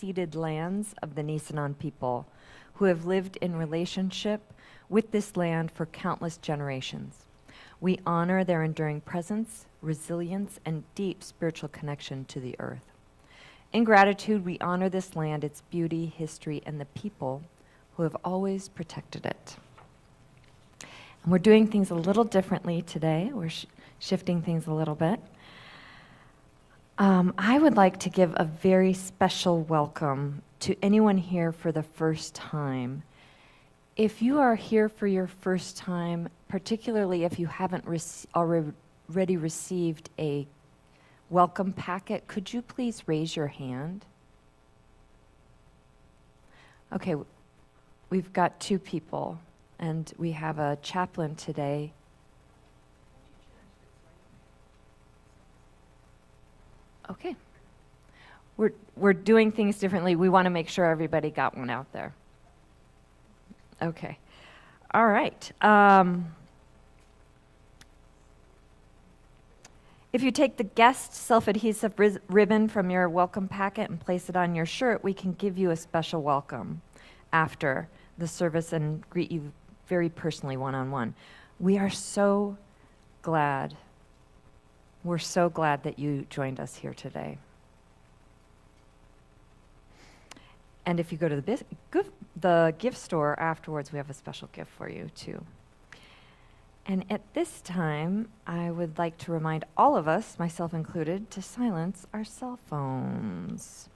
unceded lands of the Nisenan people who have lived in relationship with this land for countless generations. We honor their enduring presence, resilience, and deep spiritual connection to the earth. In gratitude, we honor this land, its beauty, history, and the people who have always protected it. And we're doing things a little differently today. We're shifting things a little bit. I would like to give a very special welcome to anyone here for the first time. If you are here for your first time, particularly if you haven't already received a welcome packet, could you please raise your hand? Okay, we've got 2 people, and we have a chaplain today. Okay. We're doing things differently. We want to make sure everybody got one out there. Okay. All right. If you take the guest self-adhesive ribbon from your welcome packet and place it on your shirt, we can give you a special welcome after the service and greet you very personally one-on-one. We are so glad. We're so glad that you joined us here today. And if you go to the gift store afterwards, we have a special gift for you too. And at this time, I would like to remind all of us, myself included, to silence our cell phones.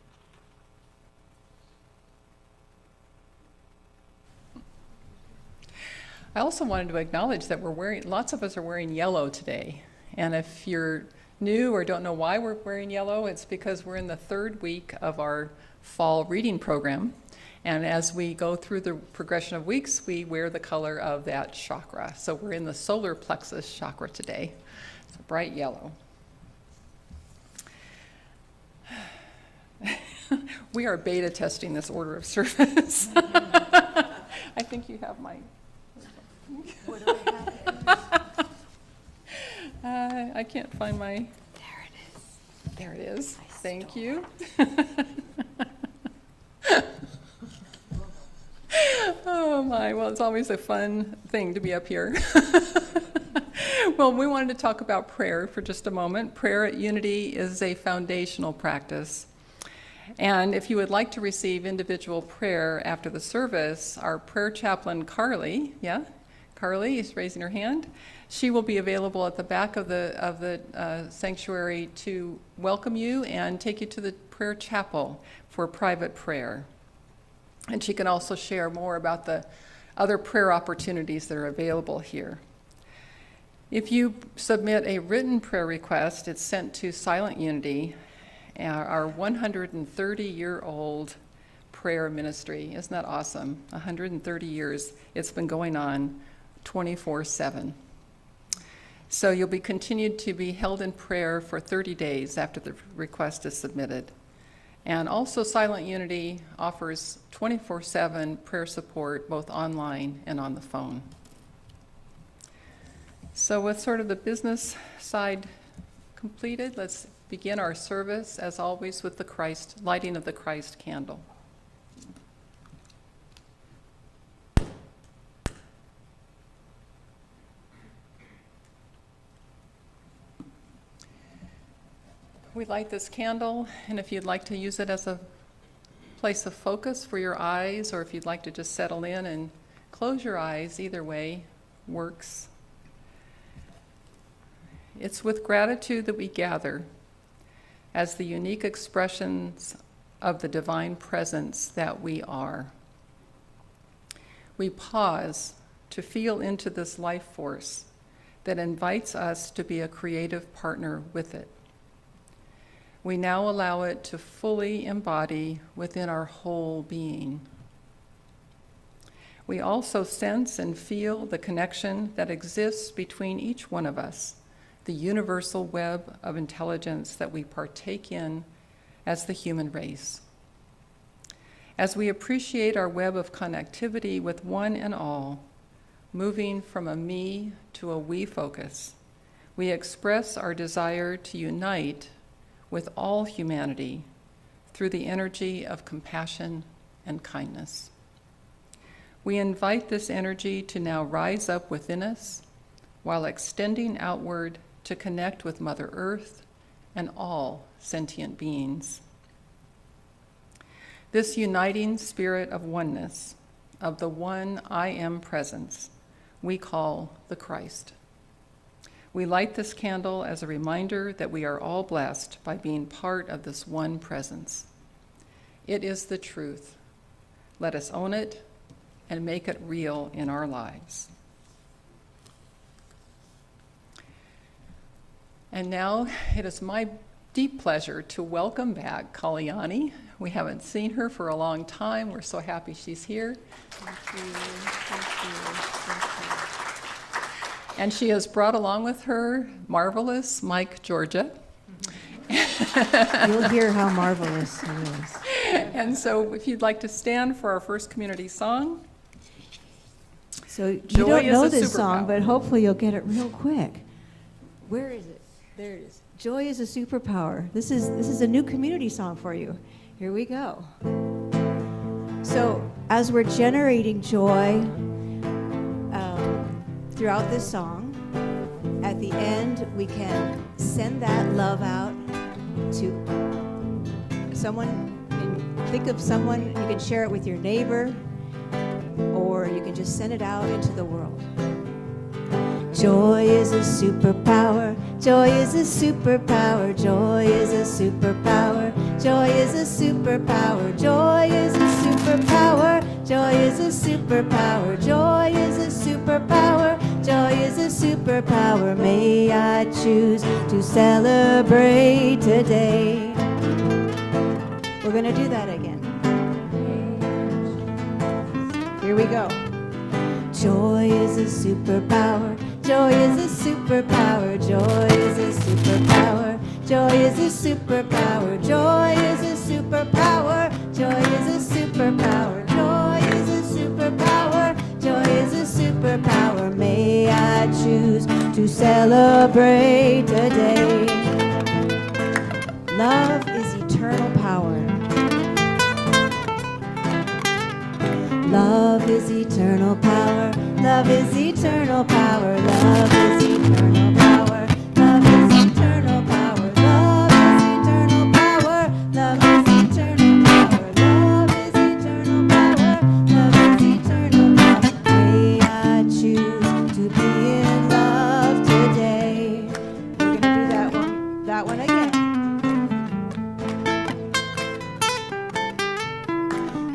I also wanted to acknowledge that lots of us are wearing yellow today. And if you're new or don't know why we're wearing yellow, it's because we're in the 3rd week of our fall reading program. And as we go through the progression of weeks, we wear the color of that chakra. So we're in the solar plexus chakra today. It's a bright yellow. We are beta testing this order of service. I think you have my... What do I have? I can't find my... There it is. There it is. Thank you. Oh my, well, it's always a fun thing to be up here. Well, we wanted to talk about prayer for just a moment. Prayer at Unity is a foundational practice. And if you would like to receive individual prayer after the service, our prayer chaplain, Carly, Carly is raising her hand. She will be available at the back of the sanctuary to welcome you and take you to the prayer chapel for private prayer. And she can also share more about the other prayer opportunities that are available here. If you submit a written prayer request, it's sent to Silent Unity, our 130-year-old prayer ministry. Isn't that awesome? 130 years. It's been going on 24/7. So you'll be continued to be held in prayer for 30 days after the request is submitted. And also Silent Unity offers 24/7 prayer support, both online and on the phone. So with sort of the business side completed, let's begin our service, as always, with the lighting of the Christ candle. We light this candle, and if you'd like to use it as a place of focus for your eyes, or if you'd like to just settle in and close your eyes, either way works. It's with gratitude that we gather as the unique expressions of the divine presence that we are. We pause to feel into this life force that invites us to be a creative partner with it. We now allow it to fully embody within our whole being. We also sense and feel the connection that exists between each one of us, the universal web of intelligence that we partake in as the human race. As we appreciate our web of connectivity with one and all, moving from a me to a we focus, we express our desire to unite with all humanity through the energy of compassion and kindness. We invite this energy to now rise up within us while extending outward to connect with Mother Earth and all sentient beings. This uniting spirit of oneness, of the one I am presence, we call the Christ. We light this candle as a reminder that we are all blessed by being part of this one presence. It is the truth. Let us own it and make it real in our lives. And now it is my deep pleasure to welcome back Kalyani. We haven't seen her for a long time. We're so happy she's here. Thank you. Thank you. And she has brought along with her marvelous Mike Georgia. You'll hear how marvelous he is. And so if you'd like to stand for our first community song. So you Joy don't is know a this song, superpower. but hopefully you'll get it real quick. Where is it? There it is. Joy is a superpower. This is a new community song for you. Here we go. So as we're generating joy throughout this song, at the end we can send that love out to someone. Think of someone, you can share it with your neighbor, or you can just send it out into the world. Joy is a superpower. Joy is a superpower. Joy is a superpower. Joy is a superpower. Joy is a superpower. Joy is a superpower. Joy is a superpower. Joy is a superpower. May I choose to celebrate today. We're going to do that again. Here we go. Joy is a superpower. Joy is a superpower. Joy is a superpower. Joy is a superpower. Joy is a superpower. Joy is a superpower. Joy is a superpower. Joy is a superpower. May I choose to celebrate today. Love is eternal power. Love is eternal power. Love is eternal power. Love is eternal power. Love is eternal power. Love is eternal power. Love is eternal power. Love is eternal power. Love is eternal power. May I choose to be in love today. We're gonna do that one again.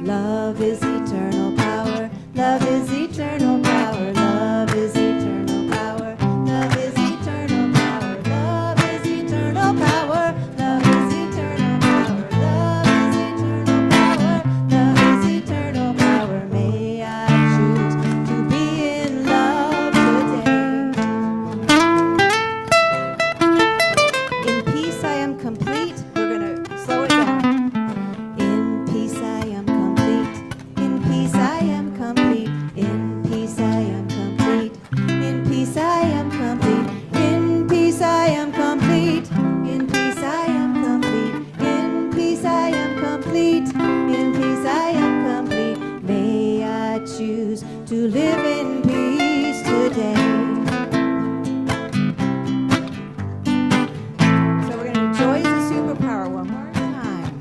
Love is eternal power. Love is eternal power. Love is eternal power. Love is eternal power. Love is eternal power. Love is eternal power. Love is eternal power. Love is eternal power. May I choose to be in love today. In peace I am complete. We're gonna slow it down. In peace I am complete. In peace I am complete. In peace I am complete. In peace I am complete. In peace I am complete. In peace I am complete. In peace I am complete. In peace I am complete. May I choose to live in peace today. So we're gonna joy is a superpower one more time.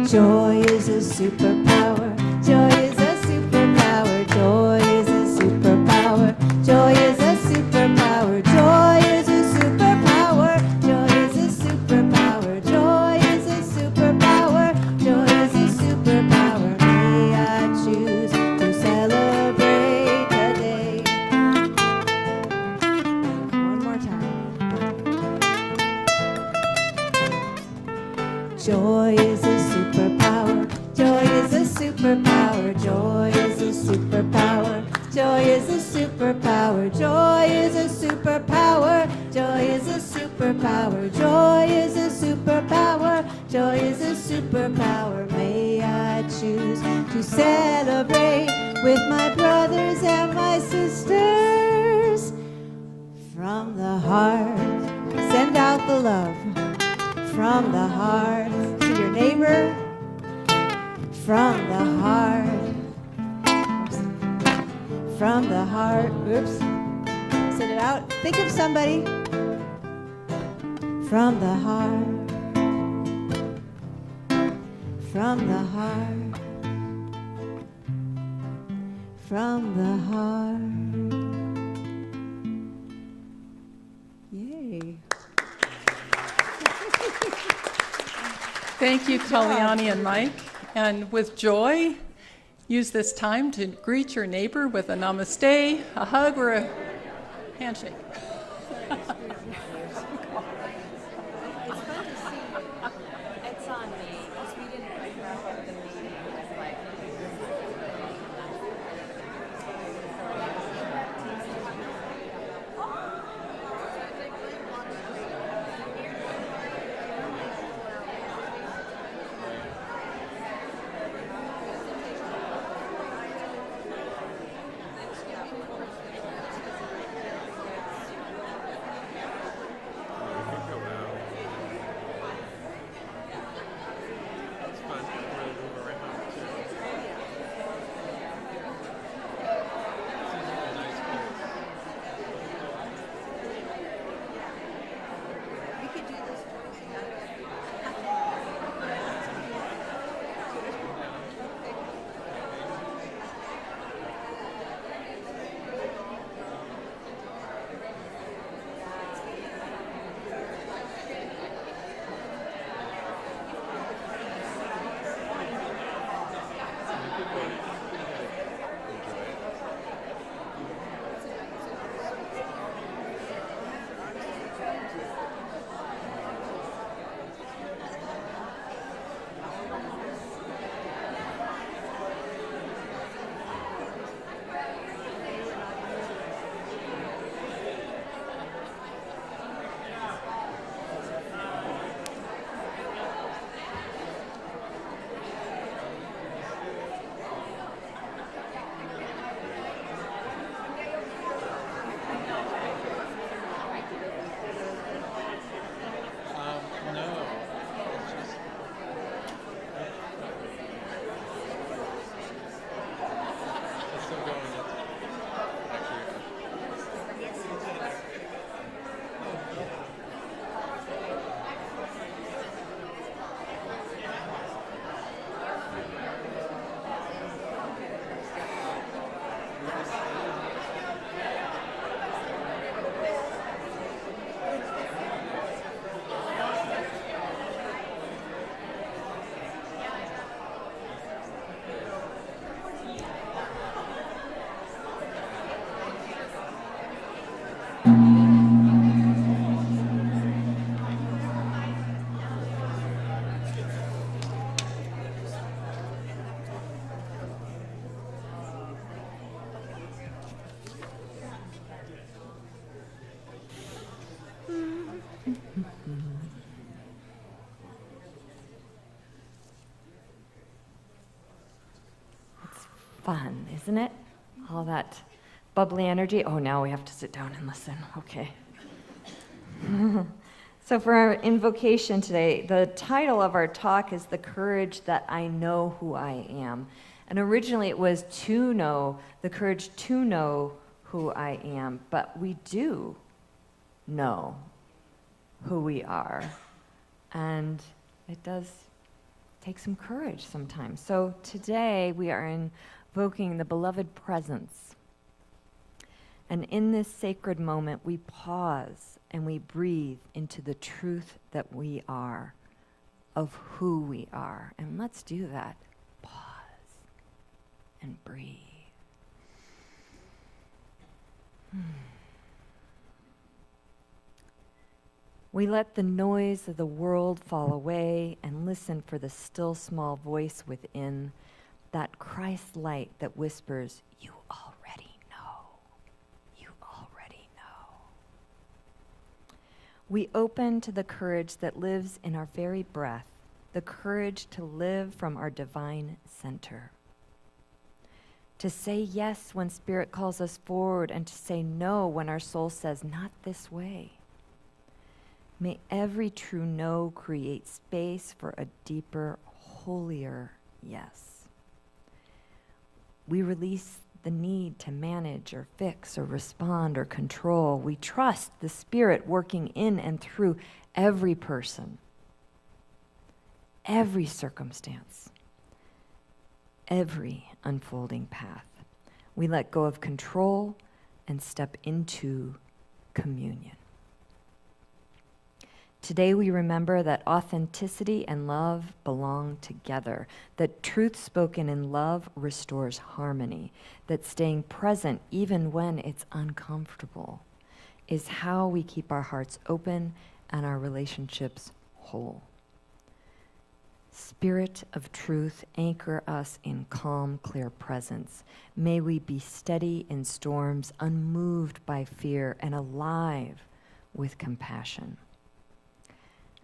Joy is a superpower. Joy is a superpower. Joy is a superpower. Joy is a superpower. Joy is a superpower. Joy is a superpower. Joy is a superpower. Joy is a superpower. May I choose to celebrate today. One more time. Joy is a superpower. Joy is a superpower. Joy is a superpower. Joy is a superpower. Joy is a superpower. Joy is a superpower. Joy is a superpower. Joy is a superpower. May I choose to celebrate with my brothers and my sisters. From the heart, send out the love. From the heart to your neighbor. from the heart. From the heart. Oops. Send it out. Think of somebody. From the heart. From the heart. From the heart. Yay. Thank you, Kalyani and Mike. And with joy, use this time to greet your neighbor with a namaste, a hug, or a handshake. It's on me, because we didn't wrap up the meeting. It's like... Fun, isn't it? All that bubbly energy. Oh, now we have to sit down and listen. Okay. So for our invocation today, the title of our talk is The Courage That I Know Who I Am. And originally it was to know, the courage to know who I am. But we do know who we are. And it does take some courage sometimes. So today we are invoking the beloved presence. And in this sacred moment, we pause and we breathe into the truth that we are, of who we are. And let's do that. Pause and breathe. We let the noise of the world fall away and listen for the still small voice within, that Christ light that whispers, "You already know. You already know." We open to the courage that lives in our very breath, the courage to live from our divine center. To say yes when Spirit calls us forward, and to say no when our soul says, "Not this way." May every true no create space for a deeper, holier yes. We release the need to manage or fix or respond or control. We trust the Spirit working in and through every person, every circumstance, every unfolding path. We let go of control and step into communion. Today we remember that authenticity and love belong together, that truth spoken in love restores harmony, that staying present even when it's uncomfortable is how we keep our hearts open and our relationships whole. Spirit of truth, anchor us in calm, clear presence. May we be steady in storms, unmoved by fear, and alive with compassion.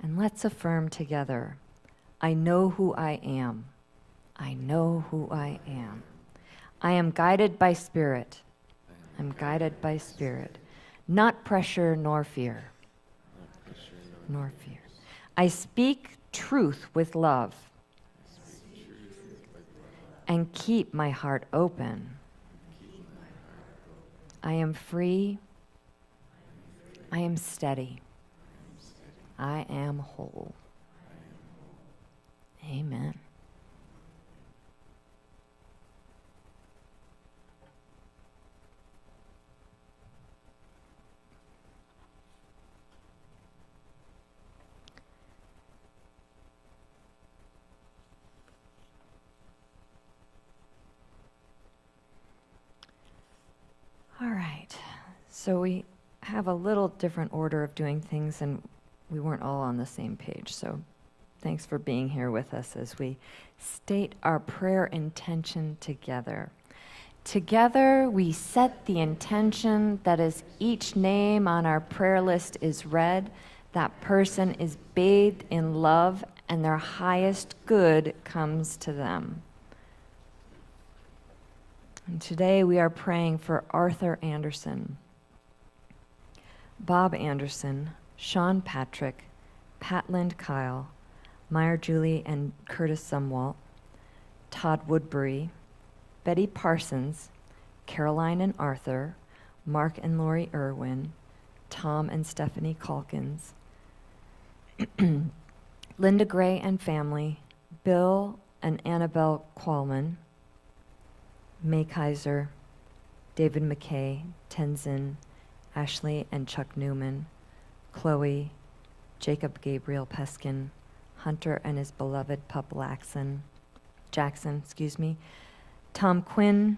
And let's affirm together, I know who I am. I know who I am. I am guided by Spirit. I'm guided by Spirit. Not pressure nor fear. Nor fear. I speak truth with love. And keep my heart open. I am free. I am steady. I am whole. Amen. All right, so we have a little different order of doing things, and we weren't all on the same page, so thanks for being here with us as we state our prayer intention together. Together, we set the intention that as each name on our prayer list is read, that person is bathed in love and their highest good comes to them. And today we are praying for Arthur Anderson, Bob Anderson, Sean Patrick, Patland Kyle, Meyer Julie and Curtis Sumwalt, Todd Woodbury, Betty Parsons, Caroline and Arthur, Mark and Lori Irwin, Tom and Stephanie Calkins, Linda Gray and family, Bill and Annabelle Qualman, May Kaiser, David McKay, Tenzin, Ashley and Chuck Newman, Chloe, Jacob Gabriel Peskin, Hunter and his beloved pup Jackson, Tom Quinn,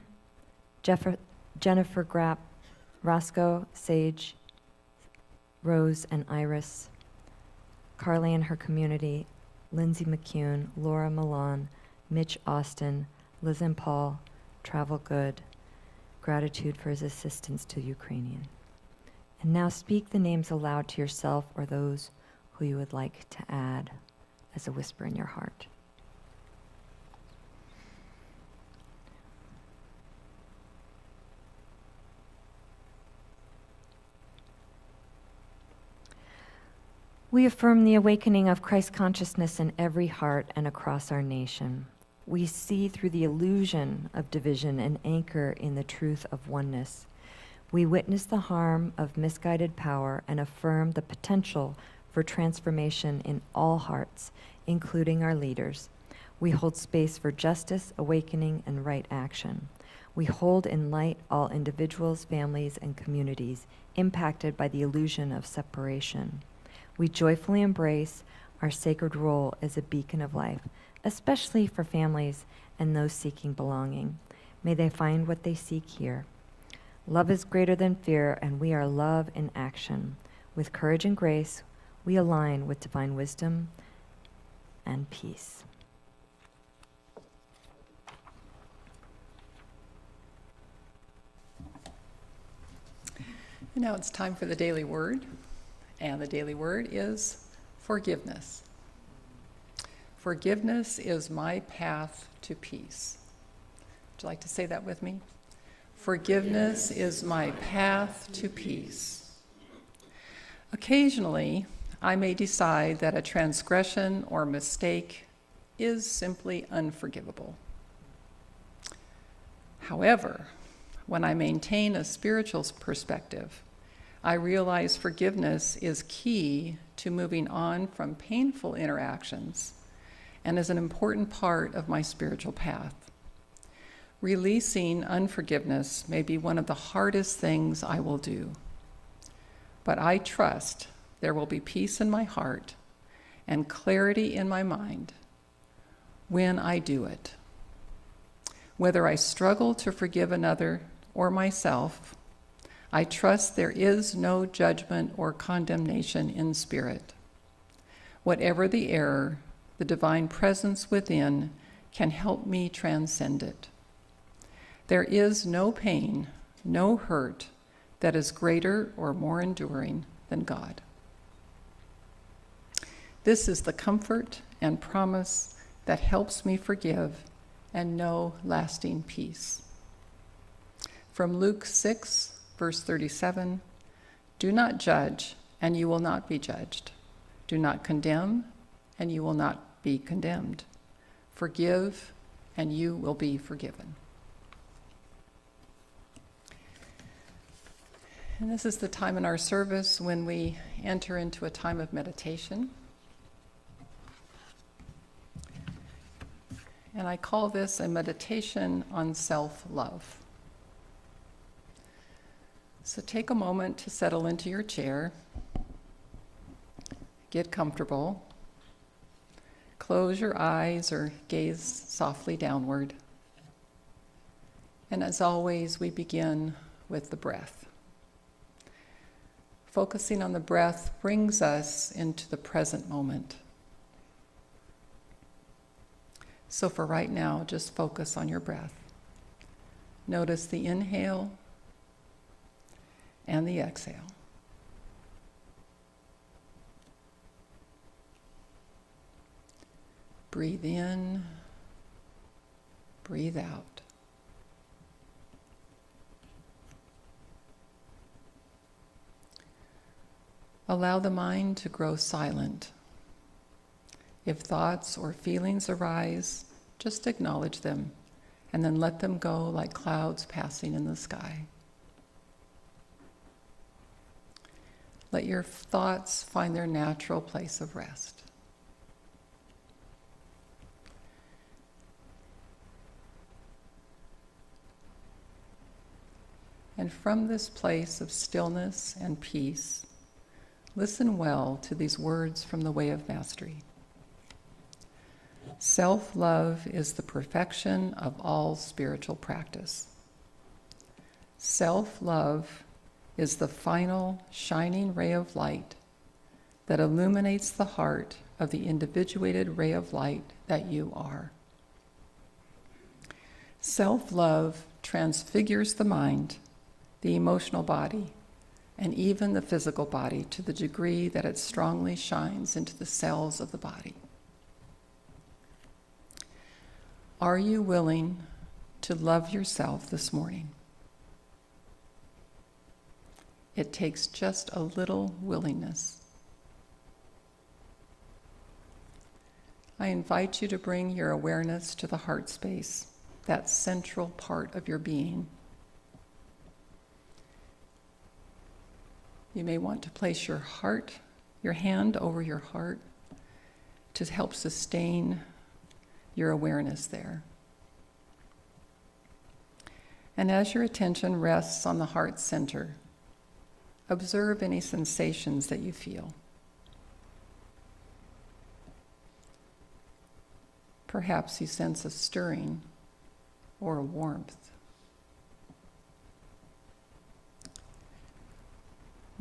Jennifer Grapp, Roscoe, Sage, Rose and Iris, Carly and her community, Lindsay McCune, Laura Milan, Mitch Austin, Liz and Paul, Travel Good, gratitude for his assistance to Ukrainian. And now speak the names aloud to yourself or those who you would like to add as a whisper in your heart. We affirm the awakening of Christ consciousness in every heart and across our nation. We see through the illusion of division and anchor in the truth of oneness. We witness the harm of misguided power and affirm the potential for transformation in all hearts, including our leaders. We hold space for justice, awakening, and right action. We hold in light all individuals, families, and communities impacted by the illusion of separation. We joyfully embrace our sacred role as a beacon of life, especially for families and those seeking belonging. May they find what they seek here. Love is greater than fear, and we are love in action. With courage and grace, we align with divine wisdom and peace. And now it's time for the daily word. And the daily word is forgiveness. Forgiveness is my path to peace. Would you like to say that with me? Forgiveness is my path to peace. Occasionally, I may decide that a transgression or mistake is simply unforgivable. However, when I maintain a spiritual perspective, I realize forgiveness is key to moving on from painful interactions and is an important part of my spiritual path. Releasing unforgiveness may be one of the hardest things I will do, but I trust there will be peace in my heart and clarity in my mind when I do it. Whether I struggle to forgive another or myself, I trust there is no judgment or condemnation in spirit. Whatever the error, the divine presence within can help me transcend it. There is no pain, no hurt that is greater or more enduring than God. This is the comfort and promise that helps me forgive and know lasting peace. From Luke 6, verse 37, "Do not judge, and you will not be judged. Do not condemn, and you will not be condemned. Forgive, and you will be forgiven." And this is the time in our service when we enter into a time of meditation. And I call this a meditation on self-love. So take a moment to settle into your chair, get comfortable, close your eyes or gaze softly downward. And as always, we begin with the breath. Focusing on the breath brings us into the present moment. So for right now, just focus on your breath. Notice the inhale and the exhale. Breathe in, breathe out. Allow the mind to grow silent. If thoughts or feelings arise, just acknowledge them and then let them go like clouds passing in the sky. Let your thoughts find their natural place of rest. And from this place of stillness and peace, listen well to these words from the Way of Mastery. Self-love is the perfection of all spiritual practice. Self-love is the final shining ray of light that illuminates the heart of the individuated ray of light that you are. Self-love transfigures the mind, the emotional body, and even the physical body to the degree that it strongly shines into the cells of the body. Are you willing to love yourself this morning? It takes just a little willingness. I invite you to bring your awareness to the heart space, that central part of your being. You may want to place your hand over your heart to help sustain your awareness there. And as your attention rests on the heart center, observe any sensations that you feel. Perhaps you sense a stirring or a warmth.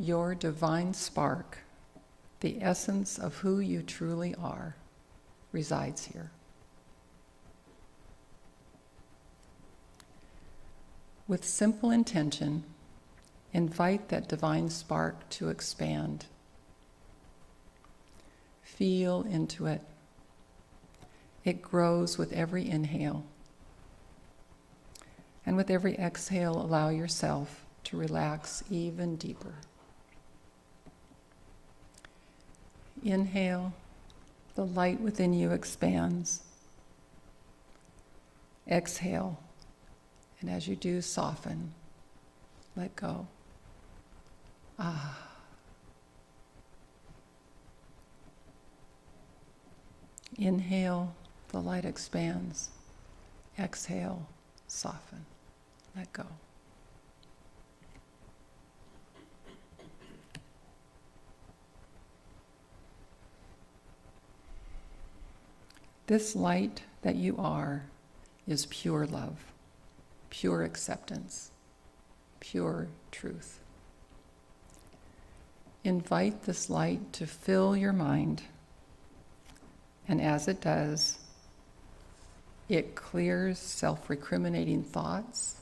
Your divine spark, the essence of who you truly are, resides here. With simple intention, invite that divine spark to expand. Feel into it. It grows with every inhale. And with every exhale, allow yourself to relax even deeper. Inhale, the light within you expands. Exhale, And as you do, soften. Let go. Ah. Inhale, the light expands. Exhale, soften. Let go. This light that you are is pure love, pure acceptance, pure truth. Invite this light to fill your mind, and as it does, it clears self-recriminating thoughts.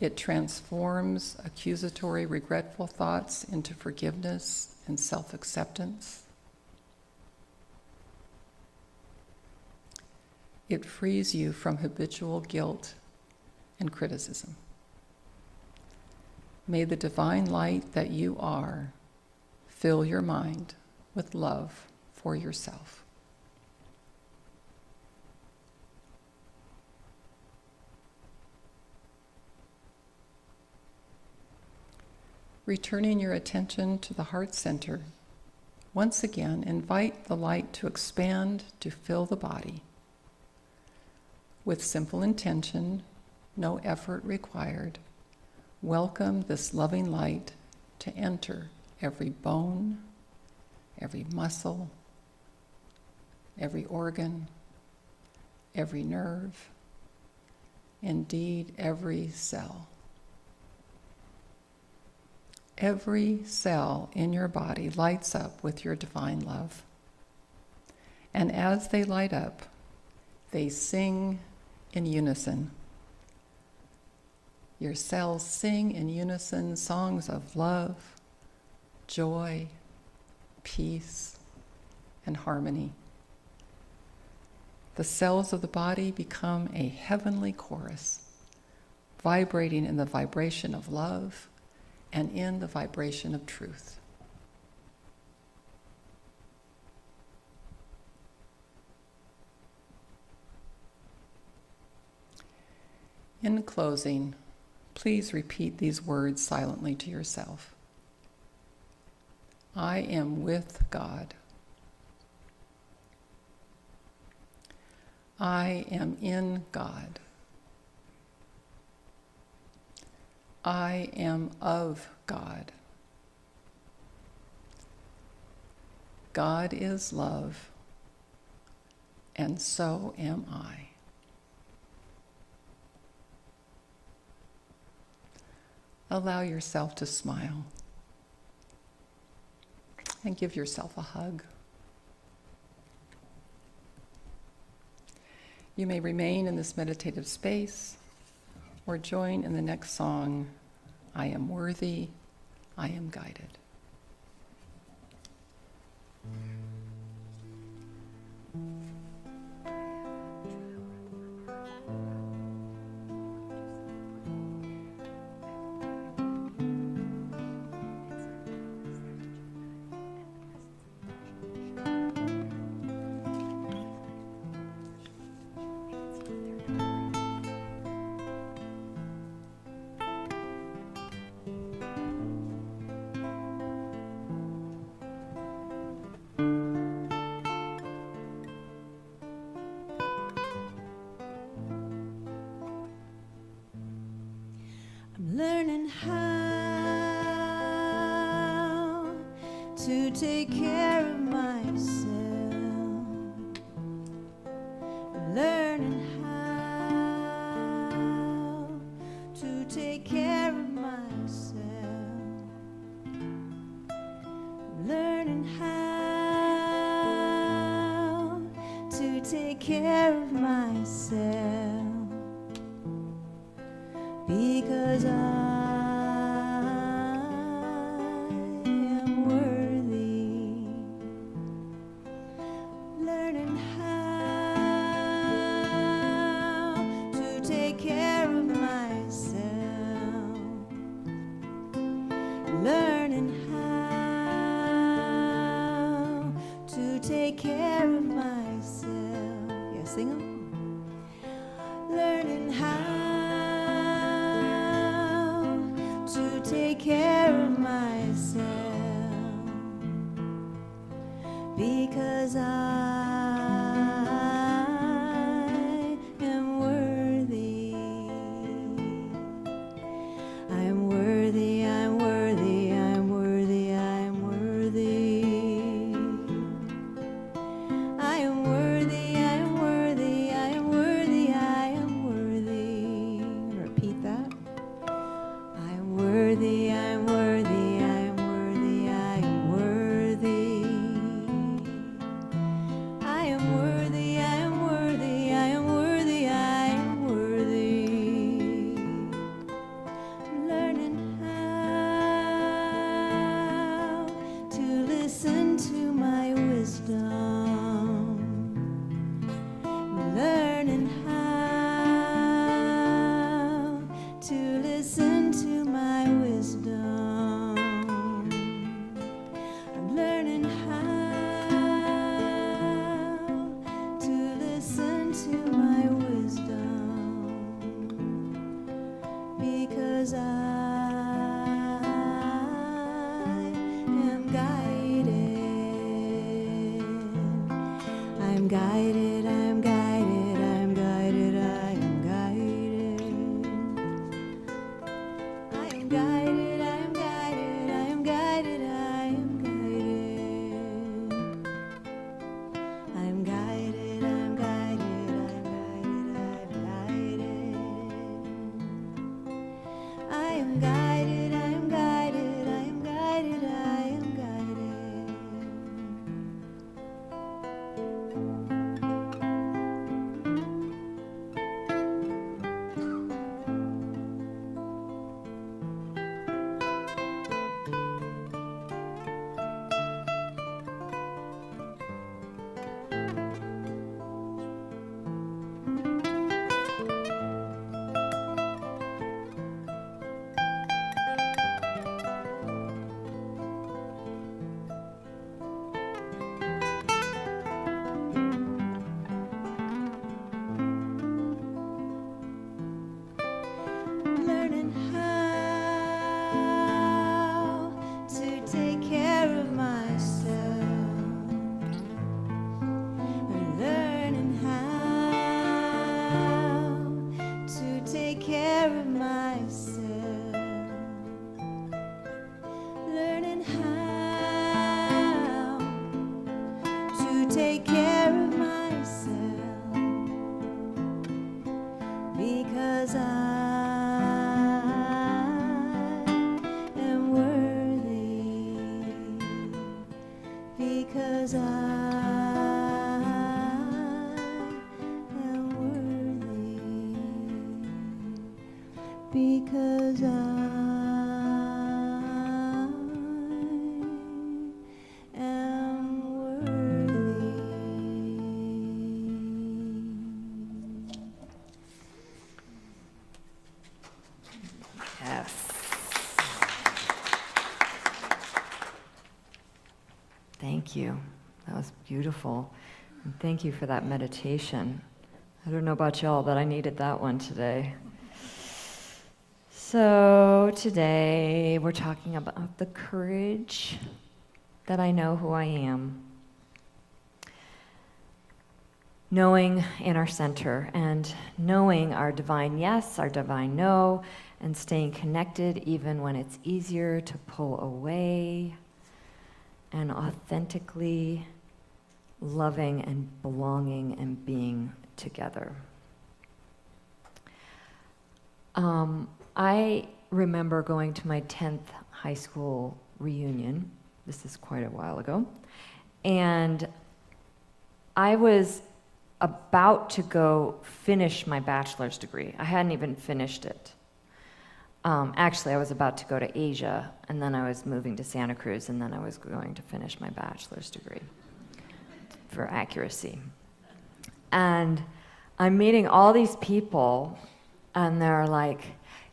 It transforms accusatory, regretful thoughts into forgiveness and self-acceptance. It frees you from habitual guilt and criticism. May the divine light that you are fill your mind with love for yourself. Returning your attention to the heart center, once again, invite the light to expand to fill the body. With simple intention, no effort required, welcome this loving light to enter every bone, every muscle, every organ, every nerve, indeed every cell. Every cell in your body lights up with your divine love. And as they light up, they sing in unison. Your cells sing in unison songs of love, joy, peace, and harmony. The cells of the body become a heavenly chorus, vibrating in the vibration of love and in the vibration of truth. In closing, please repeat these words silently to yourself. I am with God. I am in God. I am of God. God is love, and so am I. Allow yourself to smile and give yourself a hug. You may remain in this meditative space or join in the next song, I am worthy, I am guided. I'm learning how to take care of myself. I'm learning how to take care of myself. I'm learning how to take care of myself. Because I am worthy, learning how to take care of myself, learning how to take care of myself. Yeah, sing 'em. Learning how take care of myself, because I am worthy. I'm worthy, I'm worthy, I'm worthy, I'm worthy. I am worthy, I am worthy, I am worthy, I am worthy. Repeat that. I am worthy, I am worthy, I am worthy, I am worthy. I am worthy, I am worthy, I am worthy, I am worthy. I'm learning how to listen to my wisdom. I'm learning how to listen to my wisdom. I'm learning how to listen to my wisdom, because I am guided. I'm guided, I'm guided, I'm guided, I am guided. I am guided, I am guided, I am guided, I am guided. I am guided, I am guided, I am guided, I am guided. I am guided, I am guided, I am guided, I am guided. Learning how to take care of myself. Learning how to take care of myself. Learning how to take care of myself, because I am worthy, because I am worthy, because I am worthy. Yes. Thank you. That was beautiful. And thank you for that meditation. I don't know about y'all, but I needed that one today. So today we're talking about the courage that I know who I am. Knowing in our center and knowing our divine yes, our divine no, and staying connected even when it's easier to pull away, and authentically loving and belonging and being together. I remember going to my 10th high school reunion. This is quite a while ago. And I was about to go finish my bachelor's degree. I hadn't even finished it. Actually, I was about to go to Asia, and then I was moving to Santa Cruz, and then I was going to finish my bachelor's degree, for accuracy. And I'm meeting all these people, and they're like,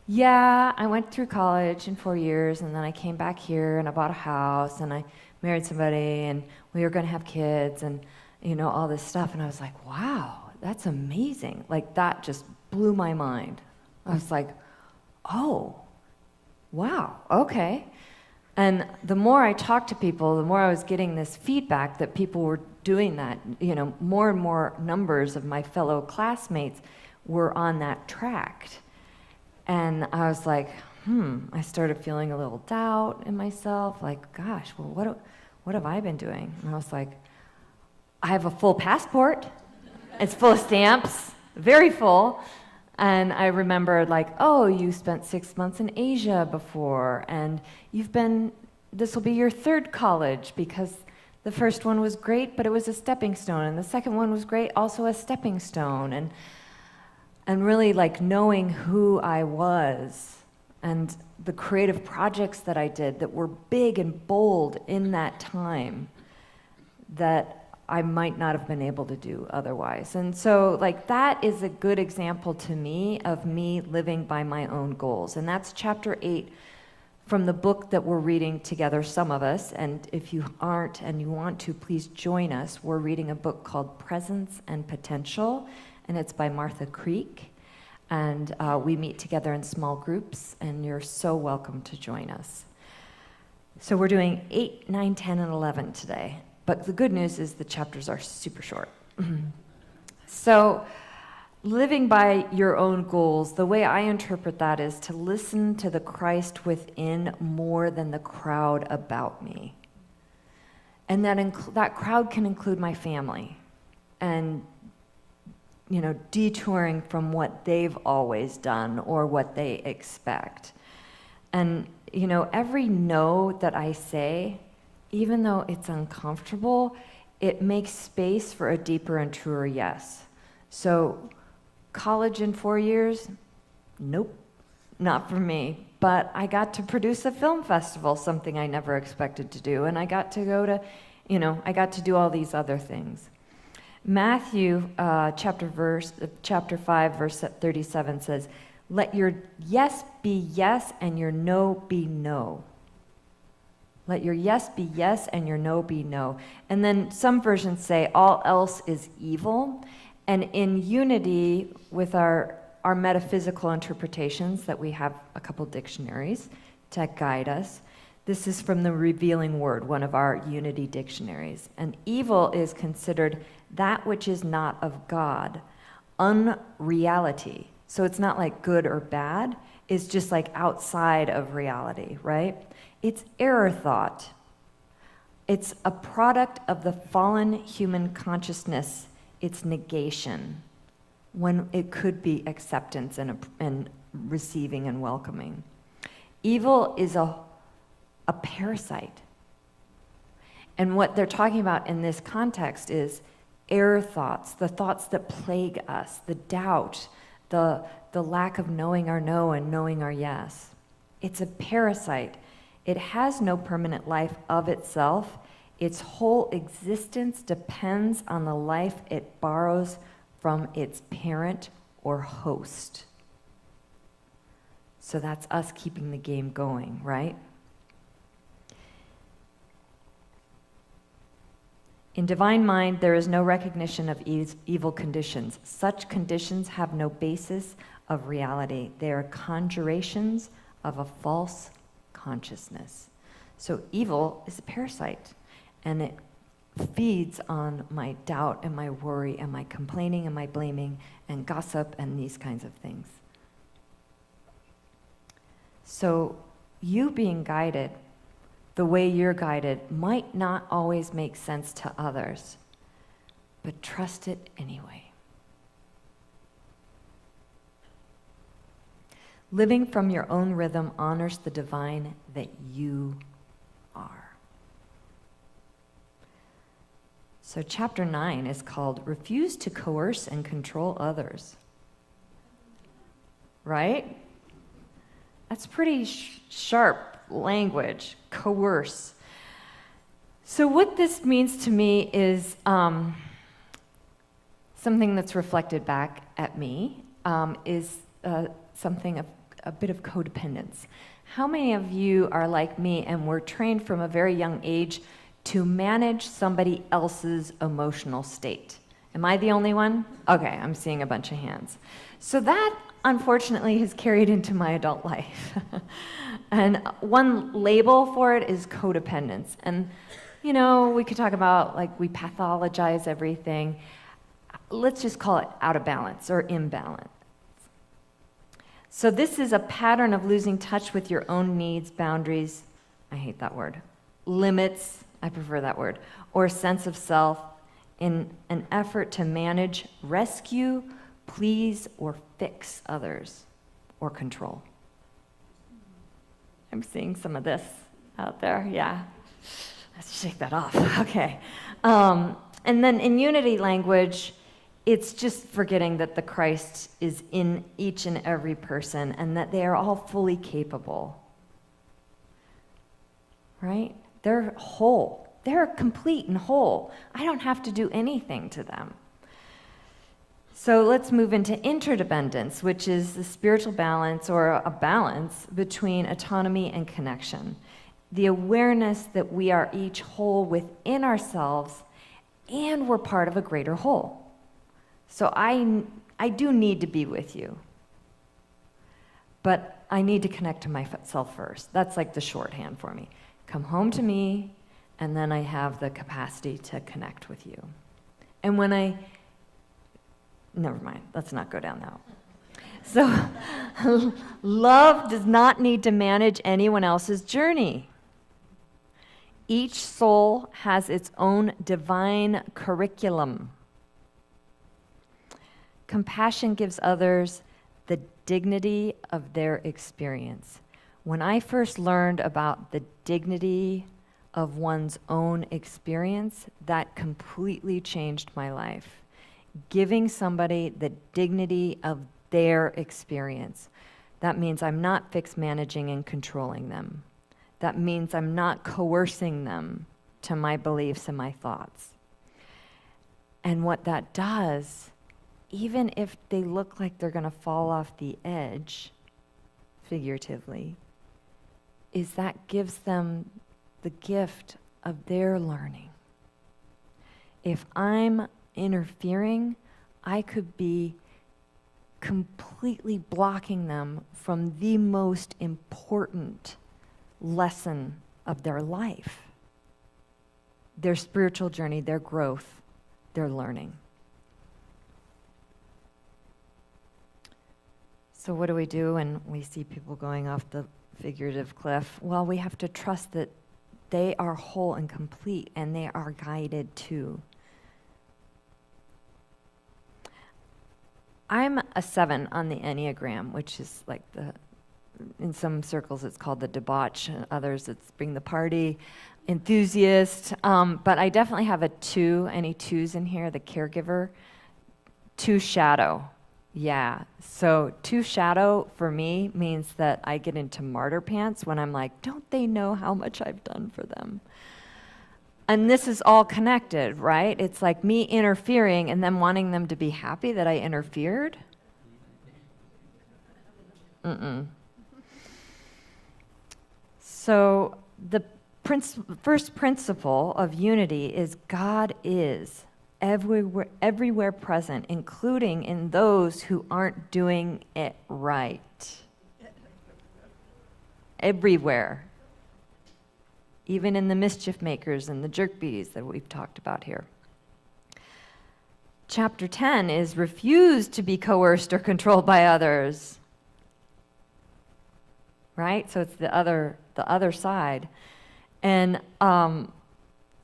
yeah, I went through college in 4 years, and then I came back here, and I bought a house, and I married somebody, and we were going to have kids, and you know, all this stuff. And I was like, wow, that's amazing. Like, that just blew my mind. I was like, oh, wow, okay. And the more I talked to people, the more I was getting this feedback that people were doing that. More and more numbers of my fellow classmates were on that track. And I was like, I started feeling a little doubt in myself, like, gosh, well, what have I been doing? And I was like, I have a full passport. It's full of stamps, very full. And I remembered, like, oh, you spent 6 months in Asia before, and this will be your third college, because the first one was great, but it was a stepping stone, and the second one was great, also a stepping stone. And really, like, knowing who I was and the creative projects that I did that were big and bold in that time that I might not have been able to do otherwise. And so, like, that is a good example to me of me living by my own goals. And that's chapter 8 from the book that we're reading together, some of us. And if you aren't and you want to, please join us. We're reading a book called Presence and Potential, and it's by Martha Creek. And we meet together in small groups, and you're so welcome to join us. So we're doing 8, 9, 10, and 11 today. But the good news is the chapters are super short. So living by your own goals, the way I interpret that is to listen to the Christ within more than the crowd about me. And that crowd can include my family and, detouring from what they've always done or what they expect. And, every no that I say, even though it's uncomfortable, it makes space for a deeper and truer yes. So college in 4 years? Nope, not for me. But I got to produce a film festival, something I never expected to do. And I got to go to, I got to do all these other things. Matthew chapter 5, verse 37 says, "Let your yes be yes and your no be no." Let your yes be yes and your no be no. And then some versions say all else is evil. And in unity with our metaphysical interpretations, that we have a couple dictionaries to guide us, this is from the Revealing Word, one of our unity dictionaries. And evil is considered that which is not of God, unreality. So it's not like good or bad, it's just like outside of reality, right? It's error thought. It's a product of the fallen human consciousness. It's negation, when it could be acceptance and receiving and welcoming. Evil is a parasite. And what they're talking about in this context is error thoughts, the thoughts that plague us, the doubt, the lack of knowing our no and knowing our yes. It's a parasite. It has no permanent life of itself. Its whole existence depends on the life it borrows from its parent or host. So that's us keeping the game going, right? In divine mind, there is no recognition of evil conditions. Such conditions have no basis of reality. They are conjurations of a false consciousness. So evil is a parasite, and it feeds on my doubt and my worry and my complaining and my blaming and gossip and these kinds of things. So you being guided the way you're guided might not always make sense to others, but trust it anyway. Living from your own rhythm honors the divine that you are. So chapter 9 is called Refuse to Coerce and Control Others. Right? That's pretty sharp language, coerce. So what this means to me is something that's reflected back at me, is something of a bit of codependence. How many of you are like me and were trained from a very young age to manage somebody else's emotional state? Am I the only one? Okay, I'm seeing a bunch of hands. So that, unfortunately, has carried into my adult life. And one label for it is codependence. And, you know, we could talk about, like, we pathologize everything. Let's just call it out of balance or imbalance. So this is a pattern of losing touch with your own needs, boundaries, I hate that word, limits, I prefer that word, or sense of self in an effort to manage, rescue, please, or fix others, or control. I'm seeing some of this out there, yeah. Let's shake that off, okay. And then in unity language, it's just forgetting that the Christ is in each and every person and that they are all fully capable, right? They're whole. They're complete and whole. I don't have to do anything to them. So let's move into interdependence, which is the spiritual balance or a balance between autonomy and connection. The awareness that we are each whole within ourselves and we're part of a greater whole. So I do need to be with you, but I need to connect to myself first. That's like the shorthand for me. Come home to me, and then I have the capacity to connect with you. And when never mind, let's not go down that one. So, love does not need to manage anyone else's journey. Each soul has its own divine curriculum. Compassion gives others the dignity of their experience. When I first learned about the dignity of one's own experience, that completely changed my life. Giving somebody the dignity of their experience. That means I'm not fixed managing and controlling them. That means I'm not coercing them to my beliefs and my thoughts. And what that does, even if they look like they're going to fall off the edge, figuratively, is that gives them the gift of their learning. If I'm interfering, I could be completely blocking them from the most important lesson of their life, their spiritual journey, their growth, their learning. So what do we do when we see people going off the figurative cliff? Well, we have to trust that they are whole and complete, and they are guided too. I'm a 7 on the Enneagram, which is like in some circles it's called the debauch, others it's bring the party, enthusiast, but I definitely have a 2, any 2s in here, the caregiver, 2 shadow. Yeah, so 2 shadow for me means that I get into martyr pants when I'm like, don't they know how much I've done for them? And this is all connected, right? It's like me interfering and then wanting them to be happy that I interfered. So the first principle of unity is God is everywhere present, including in those who aren't doing it right. Everywhere. Even in the mischief makers and the jerk bees that we've talked about here. Chapter 10 is refuse to be coerced or controlled by others. Right? So it's the other side. And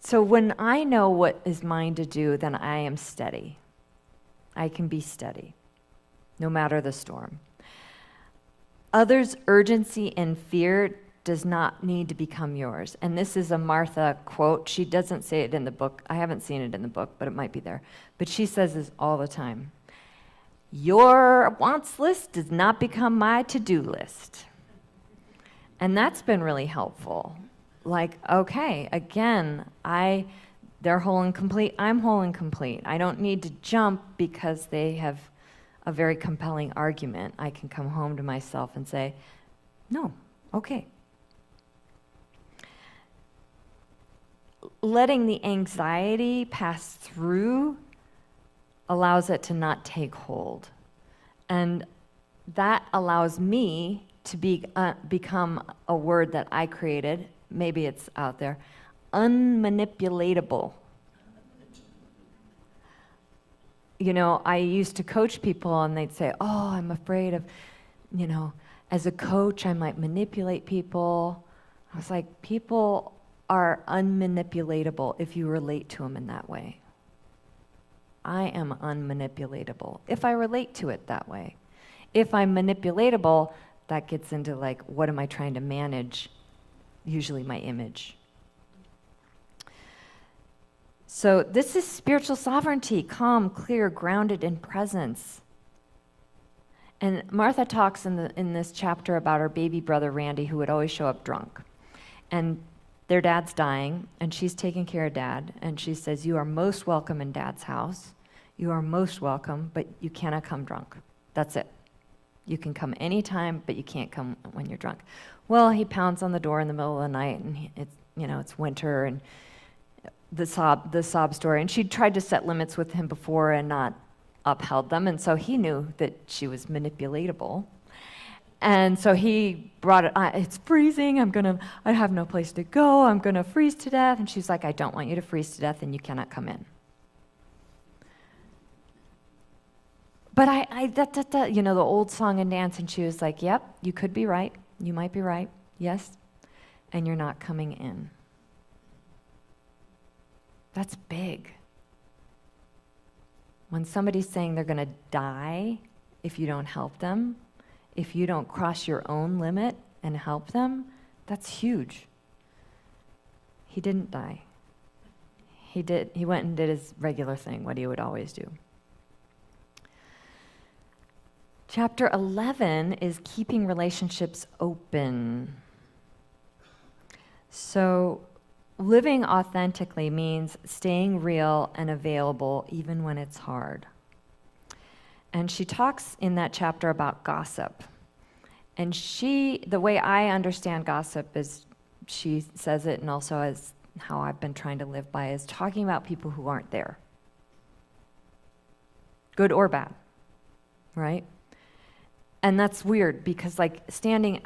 so when I know what is mine to do, then I am steady. I can be steady, no matter the storm. Others' urgency and fear does not need to become yours. And this is a Martha quote. She doesn't say it in the book. I haven't seen it in the book, but it might be there. But she says this all the time. Your wants list does not become my to-do list. And that's been really helpful. Like, okay, again, they're whole and complete, I'm whole and complete. I don't need to jump because they have a very compelling argument. I can come home to myself and say, no, okay. Letting the anxiety pass through allows it to not take hold. And that allows me to become a word that I created, maybe it's out there, unmanipulatable. You know, I used to coach people and they'd say, oh, I'm afraid of, you know, as a coach, I might manipulate people. I was like, people are unmanipulatable if you relate to them in that way. I am unmanipulatable if I relate to it that way. If I'm manipulatable, that gets into like, what am I trying to manage? Usually my image. So this is spiritual sovereignty, calm, clear, grounded in presence. And Martha talks in this chapter about her baby brother Randy, who would always show up drunk. And their dad's dying, and she's taking care of Dad. And she says, you are most welcome in Dad's house. You are most welcome, but you cannot come drunk. That's it. You can come anytime, but you can't come when you're drunk. Well, he pounds on the door in the middle of the night, and it's winter, and the sob story. And she'd tried to set limits with him before and not upheld them, and so he knew that she was manipulatable. And so he brought it, it's freezing, I have no place to go, I'm gonna freeze to death. And she's like, I don't want you to freeze to death and you cannot come in. But the old song and dance, and she was like, yep, you could be right, you might be right, yes, and you're not coming in. That's big. When somebody's saying they're gonna die if you don't help them, if you don't cross your own limit and help them, that's huge. He didn't die. He went and did his regular thing, what he would always do. Chapter 11 is keeping relationships open. So living authentically means staying real and available even when it's hard. And she talks in that chapter about gossip. And the way I understand gossip is, she says it, and also as how I've been trying to live by, is talking about people who aren't there. Good or bad, right? And that's weird because like standing,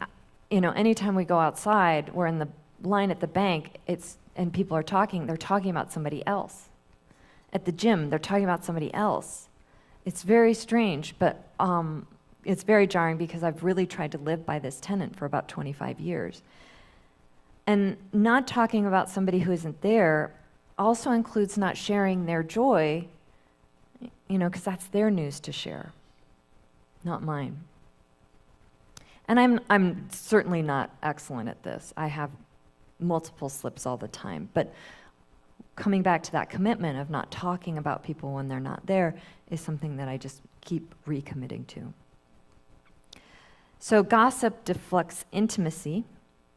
anytime we go outside, we're in the line at the bank, and people are talking, they're talking about somebody else. At the gym, they're talking about somebody else. It's very strange, but it's very jarring because I've really tried to live by this tenet for about 25 years. And not talking about somebody who isn't there also includes not sharing their joy, because that's their news to share, not mine. And I'm certainly not excellent at this. I have multiple slips all the time, but coming back to that commitment of not talking about people when they're not there is something that I just keep recommitting to. So gossip deflects intimacy.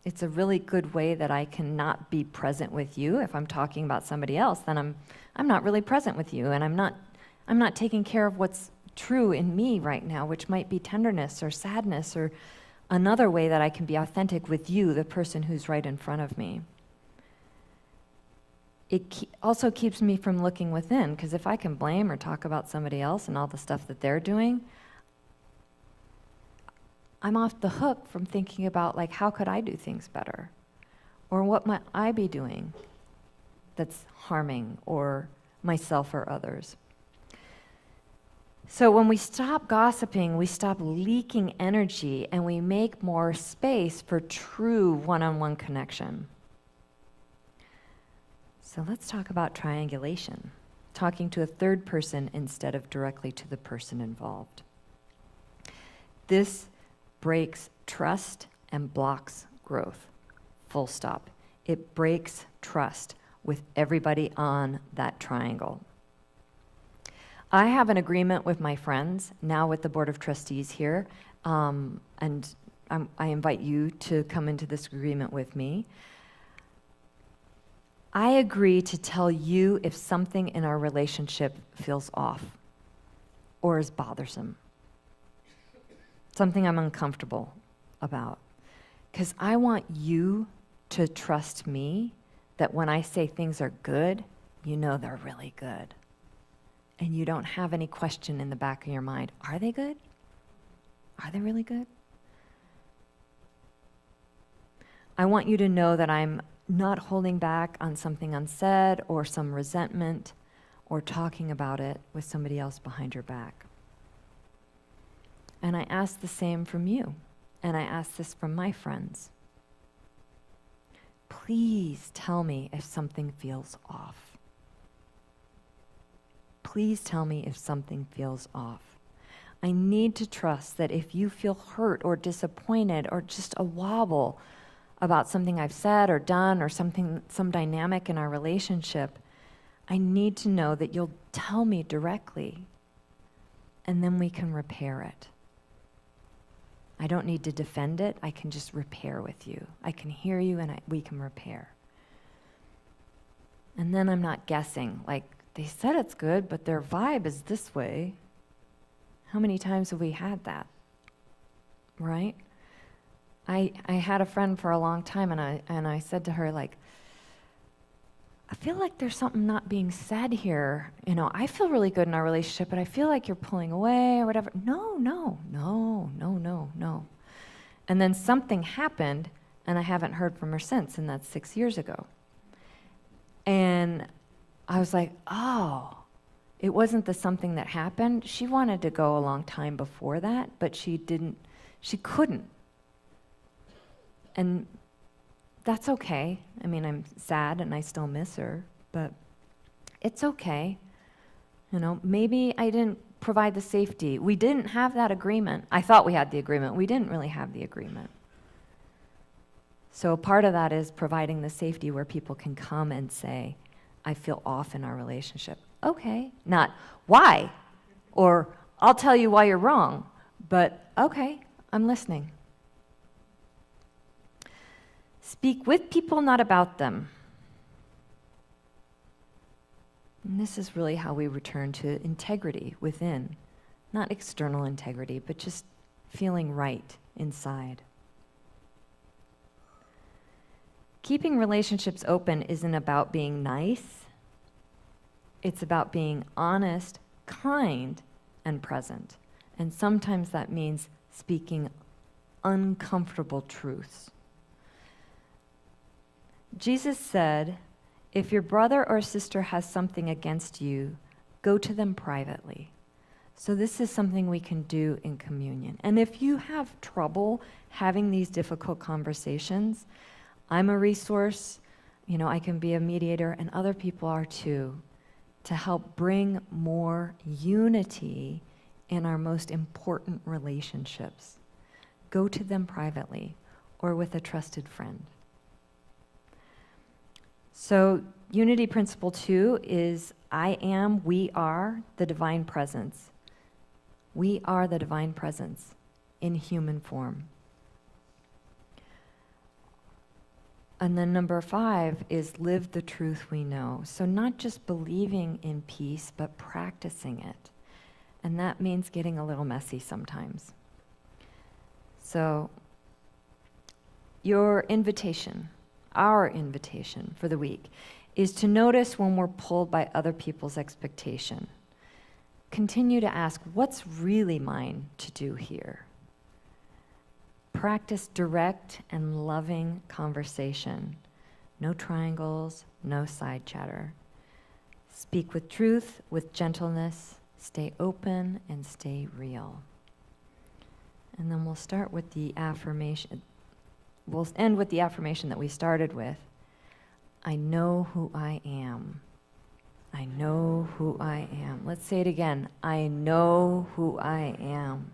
It's a really good way that I can not be present with you. If I'm talking about somebody else, then I'm not really present with you, and I'm not taking care of what's true in me right now, which might be tenderness or sadness or another way that I can be authentic with you, the person who's right in front of me. It also keeps me from looking within, because if I can blame or talk about somebody else and all the stuff that they're doing, I'm off the hook from thinking about, like, how could I do things better? Or what might I be doing that's harming or myself or others? So when we stop gossiping, we stop leaking energy, and we make more space for true one-on-one connection. So let's talk about triangulation, talking to a third person instead of directly to the person involved. This breaks trust and blocks growth, full stop. It breaks trust with everybody on that triangle. I have an agreement with my friends, now with the Board of Trustees here, and I invite you to come into this agreement with me. I agree to tell you if something in our relationship feels off or is bothersome, something I'm uncomfortable about, because I want you to trust me that when I say things are good, they're really good. and you don't have any question in the back of your mind, are they good? Are they really good? I want you to know that I'm not holding back on something unsaid or some resentment or talking about it with somebody else behind your back. And I ask the same from you, and I ask this from my friends. Please tell me if something feels off. Please tell me if something feels off. I need to trust that if you feel hurt or disappointed or just a wobble about something I've said or done or some dynamic in our relationship, I need to know that you'll tell me directly, and then we can repair it. I don't need to defend it. I can just repair with you. I can hear you, and we can repair. And then I'm not guessing, like, they said it's good, but their vibe is this way. How many times have we had that? Right? I had a friend for a long time, and I said to her, like, I feel like there's something not being said here. You know, I feel really good in our relationship, but I feel like you're pulling away or whatever. No. And then something happened, and I haven't heard from her since, and that's 6 years ago. And I was like, oh, it wasn't the something that happened. She wanted to go a long time before that, but she couldn't. And that's okay. I mean, I'm sad and I still miss her, but it's okay. You know, maybe I didn't provide the safety. We didn't have that agreement. I thought we had the agreement. We didn't really have the agreement. So part of that is providing the safety where people can come and say, I feel off in our relationship. Okay. Not why, or I'll tell you why you're wrong, but okay, I'm listening. Speak with people, not about them. And this is really how we return to integrity within. Not external integrity, but just feeling right inside. Keeping relationships open isn't about being nice. It's about being honest, kind, and present. And sometimes that means speaking uncomfortable truths. Jesus said, if your brother or sister has something against you, go to them privately. So this is something we can do in communion. And if you have trouble having these difficult conversations, I'm a resource. You know, I can be a mediator, and other people are too, to help bring more unity in our most important relationships. Go to them privately or with a trusted friend. So unity principle 2 is I am, we are the divine presence. We are the divine presence in human form. And then number 5 is live the truth we know. So not just believing in peace, but practicing it. And that means getting a little messy sometimes. So your invitation, our invitation for the week, is to notice when we're pulled by other people's expectation. Continue to ask, what's really mine to do here? Practice direct and loving conversation. No triangles, no side chatter. Speak with truth, with gentleness. Stay open and stay real. And then we'll start with the affirmation. We'll end with the affirmation that we started with. I know who I am. I know who I am. Let's say it again. I know who I am.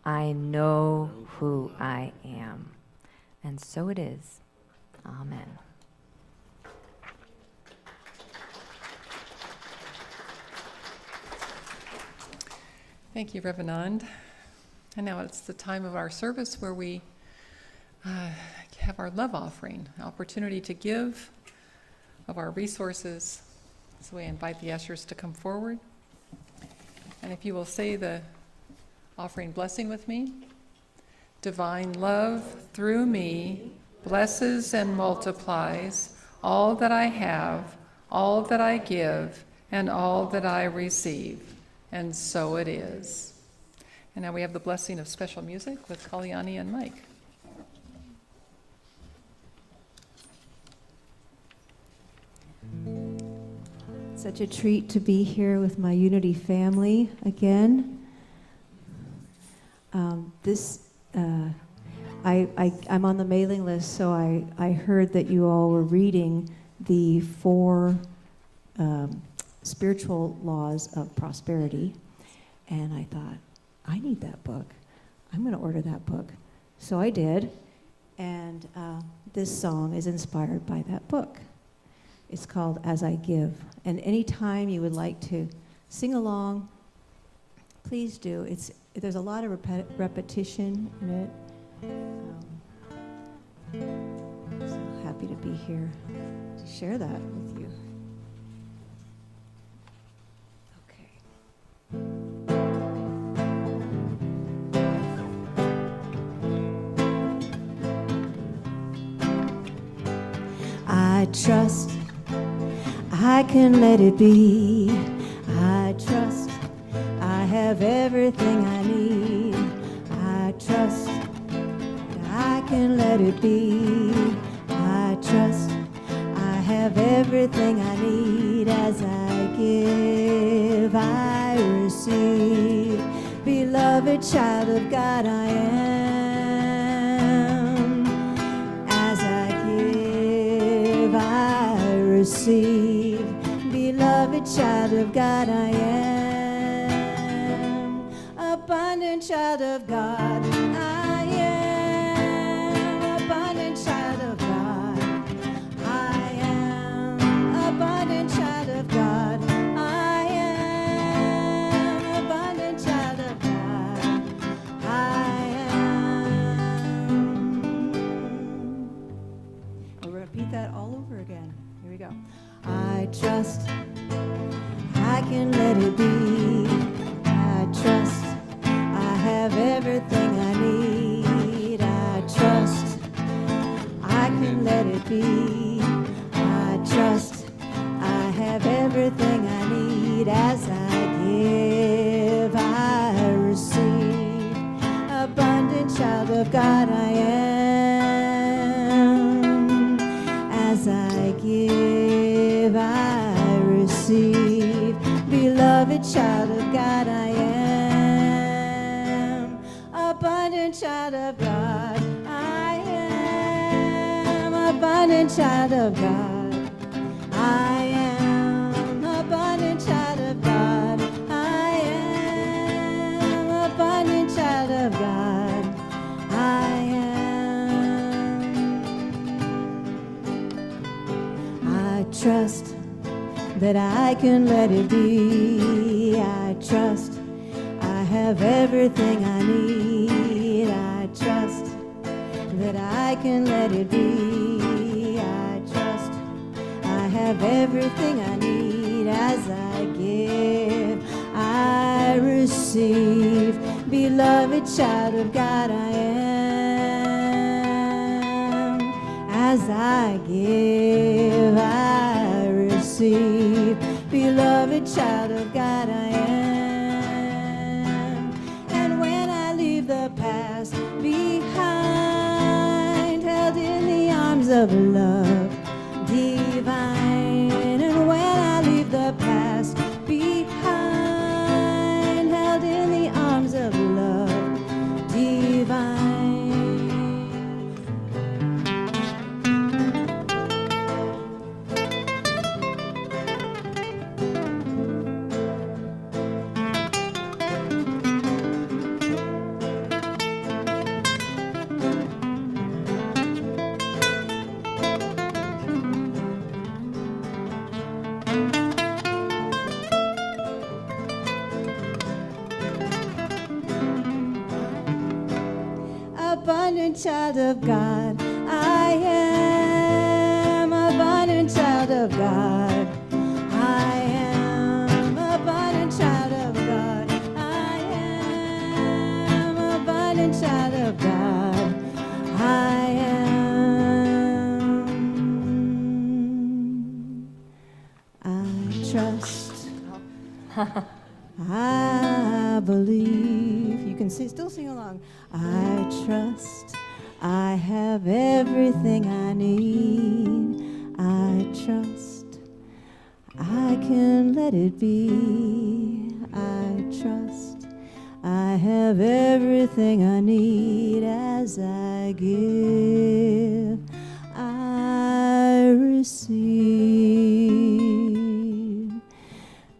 I know who I am. And so it is. Amen. Thank you, Reverend Anand. And now it's the time of our service where we have our love offering, opportunity to give of our resources. So we invite the ushers to come forward. And if you will say the offering blessing with me. Divine love through me blesses and multiplies all that I have, all that I give, and all that I receive. And so it is. And now we have the blessing of special music with Kalyani and Mike. Such a treat to be here with my Unity family again. I'm on the mailing list, so I heard that you all were reading the 4 spiritual laws of prosperity, and I thought, I need that book. I'm going to order that book. So I did, and this song is inspired by that book. It's called As I Give. And anytime you would like to sing along, please do. There's a lot of repetition in it. So happy to be here to share that with you. I trust I can let it be. I trust I have everything I need. I trust I can let it be. I trust I have everything I need. As I give, I receive. Beloved child of God, I am. As I give, I receive. Beloved child of God, I am. Abundant child of God, I am. Abundant child of God, I am. Abundant child of God, I am. Abundant child of God, I am. We'll repeat that all over again. Here we go. I trust I can let it be. I trust I have everything I need. I trust I can let it be. I trust I have everything I need. As I give, I receive. Abundant child of God, I am. As I give, I receive. Beloved child of God, I am. Abundant child of God, I am. Abundant child of God, I am. Abundant child of God, I am. Abundant child of God, I am. I trust that I can let it be. I trust I have everything I need. I trust that I can let it be. I trust I have everything I need. As I give, I receive. Beloved child of God, I am. As I give, I receive. Beloved child of God, I am. And when I leave the past behind, held in the arms of love divine. And when I leave the past behind, held in the arms of love divine. Abundant child of God, I am. Abundant child of God, I am. Abundant child of God, I am. Abundant child of God, I am. I trust I believe. You can still sing along. I trust I have everything I need. I trust I can let it be. I trust I have everything I need. As I give, I receive.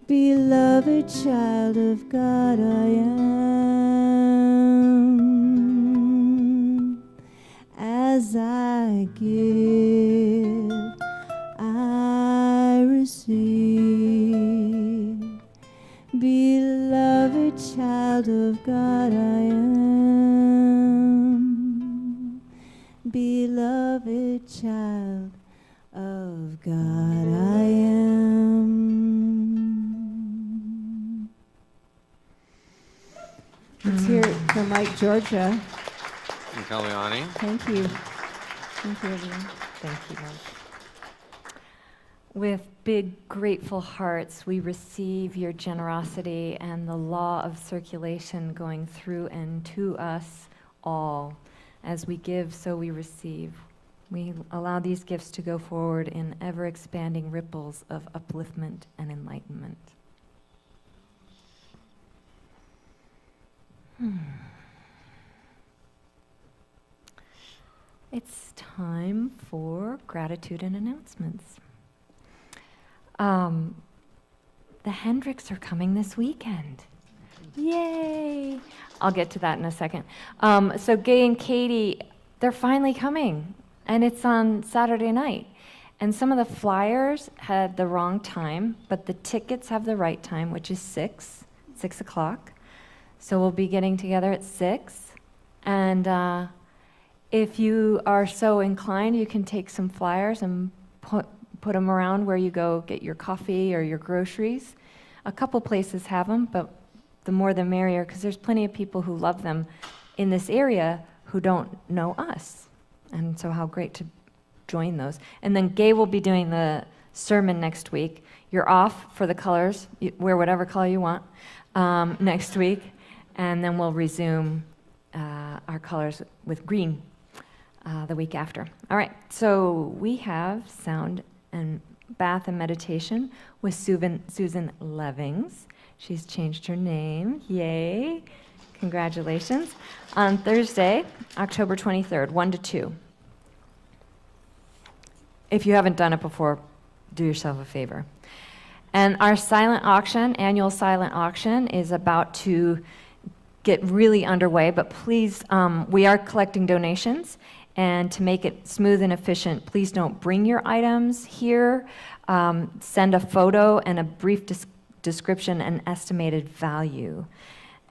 Beloved child of God, I am. As I give, I receive. Beloved child of God, I am. Beloved child of God, I am. Let's hear it from Mike George. And Kalyani. Thank you. Thank you, everyone. Thank you, Mike. With big, grateful hearts, we receive your generosity and the law of circulation going through and to us all. As we give, so we receive. We allow these gifts to go forward in ever-expanding ripples of upliftment and enlightenment. It's time for gratitude and announcements. The Hendricks are coming this weekend. Yay! I'll get to that in a second. So Gay and Katie, they're finally coming, and it's on Saturday night. And some of the flyers had the wrong time, but the tickets have the right time, which is 6 o'clock. So we'll be getting together at 6. And if you are so inclined, you can take some flyers and put them around where you go get your coffee or your groceries. A couple places have them, but the more the merrier, because there's plenty of people who love them in this area who don't know us. And so how great to join those. And then Gay will be doing the sermon next week. You're off for the colors. You wear whatever color you want next week. And then we'll resume our colors with green the week after. All right, so we have sound and bath and meditation with Susan Levings. She's changed her name. Yay. Congratulations. On Thursday, October 23rd, 1 to 2. If you haven't done it before, do yourself a favor. And our silent auction, annual silent auction, is about to get really underway, but please, we are collecting donations. And to make it smooth and efficient, please don't bring your items here. Send a photo and a brief description and estimated value.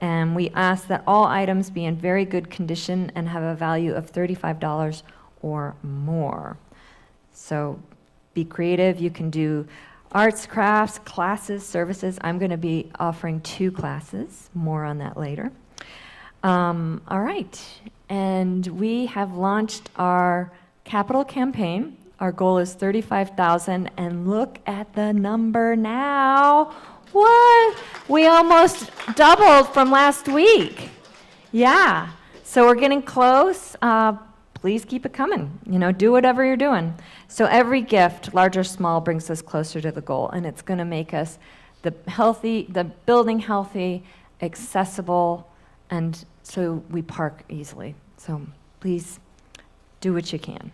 And we ask that all items be in very good condition and have a value of $35 or more. So be creative. You can do arts, crafts, classes, services. I'm going to be offering 2 classes. More on that later. All right. And we have launched our capital campaign. Our goal is $35,000, and look at the number now. What? We almost doubled from last week. Yeah. So we're getting close. Please keep it coming. Do whatever you're doing. So every gift, large or small, brings us closer to the goal, and it's going to make us the building healthy, accessible, and so we park easily. So please do what you can.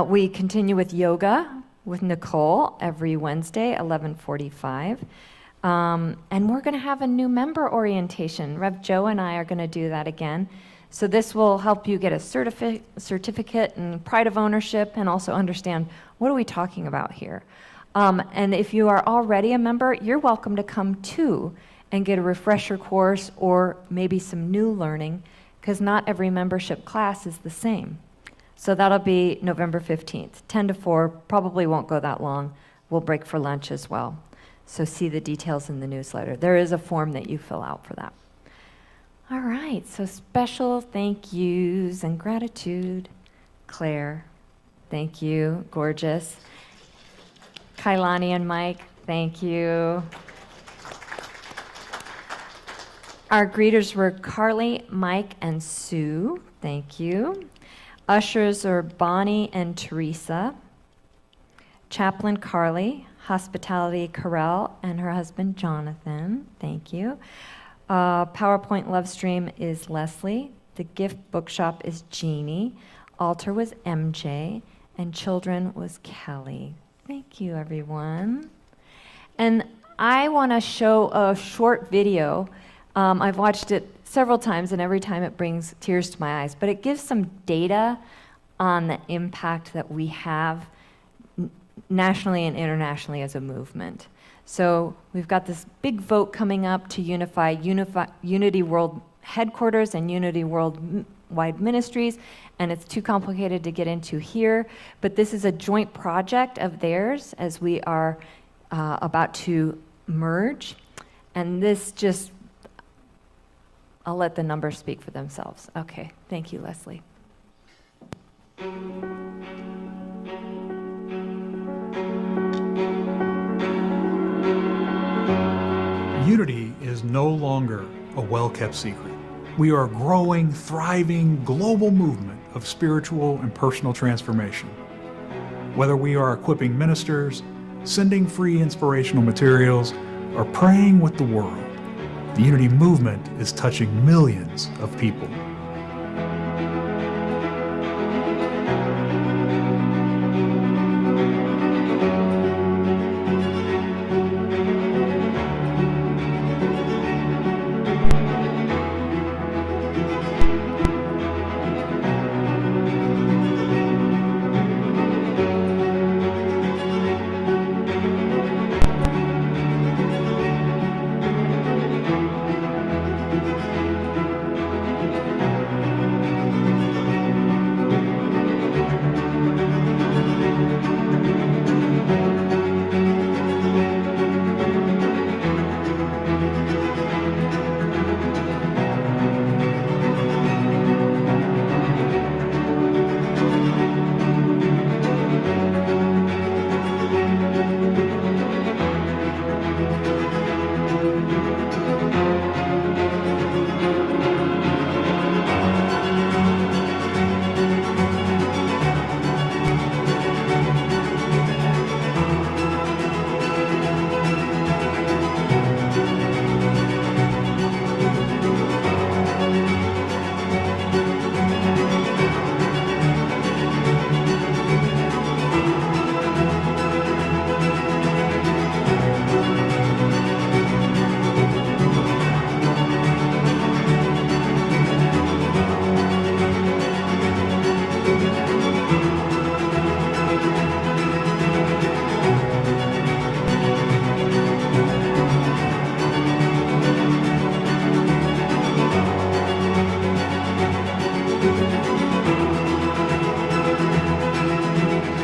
We continue with yoga with Nicole every Wednesday, 11:45. And we're going to have a new member orientation. Rev Joe and I are going to do that again. So this will help you get a certificate and pride of ownership, and also understand what are we talking about here. And if you are already a member, you're welcome to come too and get a refresher course or maybe some new learning, because not every membership class is the same. So that'll be November 15th, 10 to 4, probably won't go that long. We'll break for lunch as well. So see the details in the newsletter. There is a form that you fill out for that. All right, so special thank yous and gratitude. Claire, thank you, gorgeous. Kalyani and Mike, thank you. Our greeters were Carly, Mike, and Sue. Thank you. Ushers are Bonnie and Teresa. Chaplain Carly, hospitality Carell, and her husband Jonathan. Thank you. PowerPoint Love Stream is Leslie. The gift bookshop is Jeannie. Altar was MJ. And children was Kelly. Thank you, everyone. And I want to show a short video. I've watched it several times, and every time it brings tears to my eyes. But it gives some data on the impact that we have nationally and internationally as a movement. So we've got this big vote coming up to unify Unity World headquarters and Unity Worldwide Ministries, and it's too complicated to get into here. But this is a joint project of theirs as we are about to merge. And this just, I'll let the numbers speak for themselves. Okay, thank you, Leslie. Unity is no longer a well-kept secret. We are a growing, thriving, global movement of spiritual and personal transformation. Whether we are equipping ministers, sending free inspirational materials, or praying with the world, the Unity movement is touching millions of people.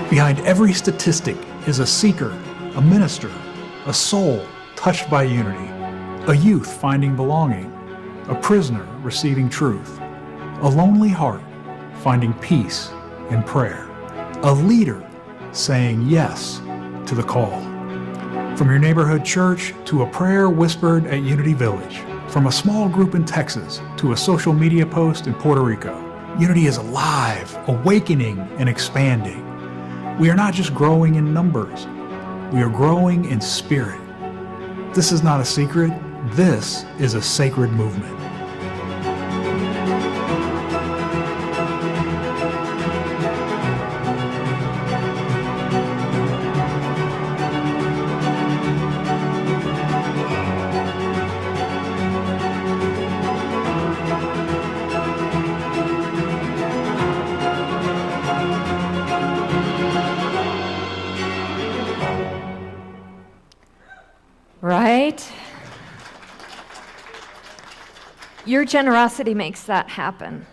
Behind every statistic is a seeker, a minister, a soul touched by unity, a youth finding belonging, a prisoner receiving truth, a lonely heart finding peace in prayer, a leader saying yes to the call. From your neighborhood church to a prayer whispered at Unity Village, from a small group in Texas to a social media post in Puerto Rico, Unity is alive, awakening, and expanding. We are not just growing in numbers, we are growing in spirit. This is not a secret, this is a sacred movement. Right? Your generosity makes that happen.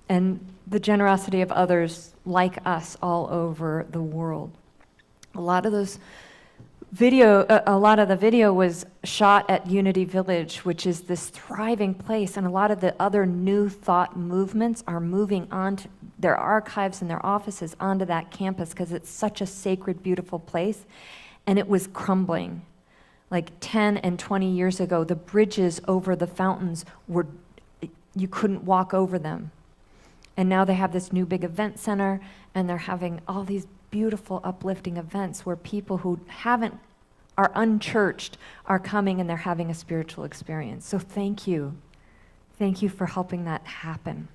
And the generosity of others like us all over the world. A lot of the video was shot at Unity Village, which is this thriving place, and a lot of the other new thought movements are moving on to their archives and their offices onto that campus because it's such a sacred, beautiful place, and it was crumbling. Like 10 and 20 years ago, the bridges over the fountains were, you couldn't walk over them. And now they have this new big event center, and they're having all these beautiful, uplifting events where people who are unchurched are coming and they're having a spiritual experience. So thank you. Thank you for helping that happen.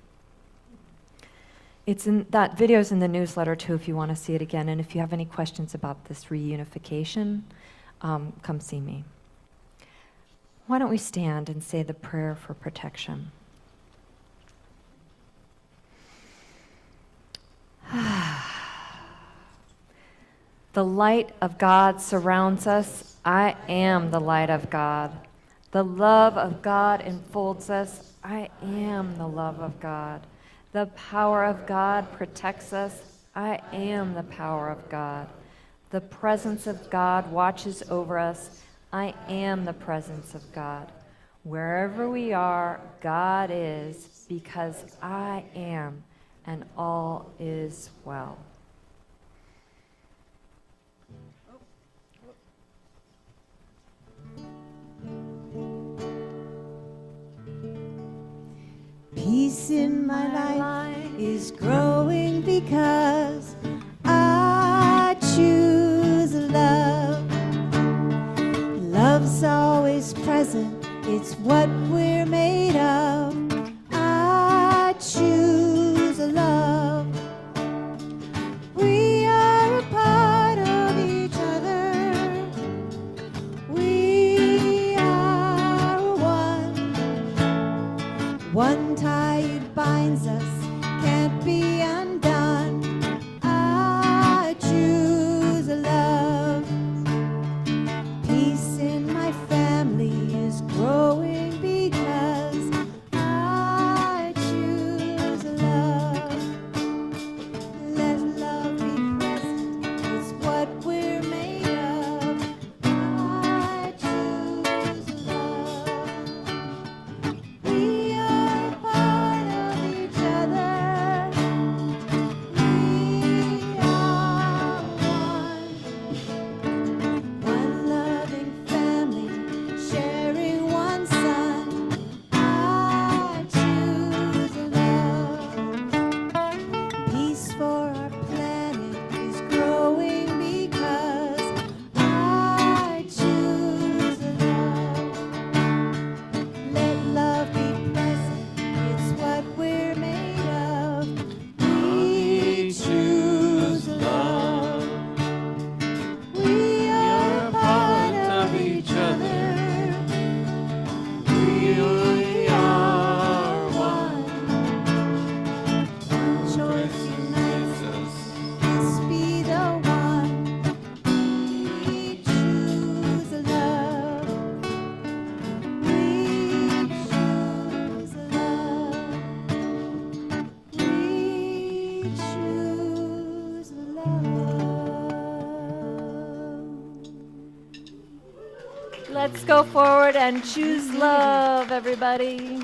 That video's in the newsletter too if you want to see it again. And if you have any questions about this reunification, come see me. Why don't we stand and say the prayer for protection? The light of God surrounds us. I am the light of God. The love of God enfolds us. I am the love of God. The power of God protects us. I am the power of God. The presence of God watches over us. I am the presence of God. Wherever we are, God is, because I am, and all is well. Peace in my life is growing because I choose love. Love's always present, it's what we're made of. I choose love. We are a part of each other. We are one. One tie binds us, can't be undone. I choose love. Peace in my family is growing because I choose love. Let love be present, it's what we're made of. I choose love. We are a part of each other. We are one loving family, sharing one son. I choose love. Peace for our planet is growing because I choose love. Let love be present, it's what we're made of. We choose love. We are a part of each other. We are one. One choice unites us. Let's be the one. We choose love. We choose love. We choose love. Let's go forward and choose love, everybody.